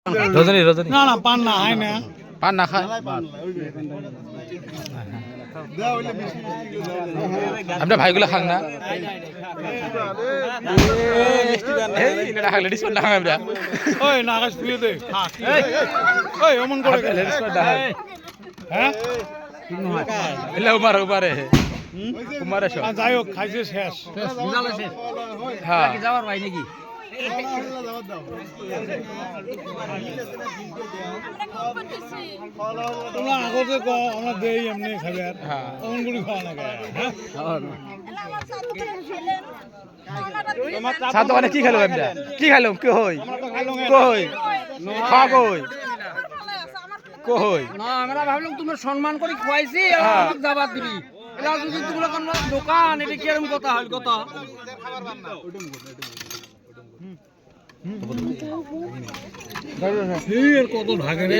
রজনী রজনী না না পান না হয় না পান না খায় আপনার ভাইগুলো খান না লেডিস না খাই আমরা ওই না আকাশ তুই দে ওই অমন করে লেডিস না হ্যাঁ এলা উমার উমারে উমারে সব যাই হোক খাইছে শেষ হ্যাঁ যাওয়ার ভাই নাকি তোমরা আগতে কো আমরা দেই এমনি খাবে আর হ্যাঁ অমন করে খাওয়া না গায় হ্যাঁ সাত দোকানে কি খেলো আমরা কি খেলাম কি হই কই খাওয়া কই কই না আমরা ভাবলাম তুমি সম্মান করে খাওয়াইছি আমাকে দাবাত দিবি এটা যদি তোমরা কোন দোকান এটা কি এরকম কথা হল কথা কত ঢাকে রে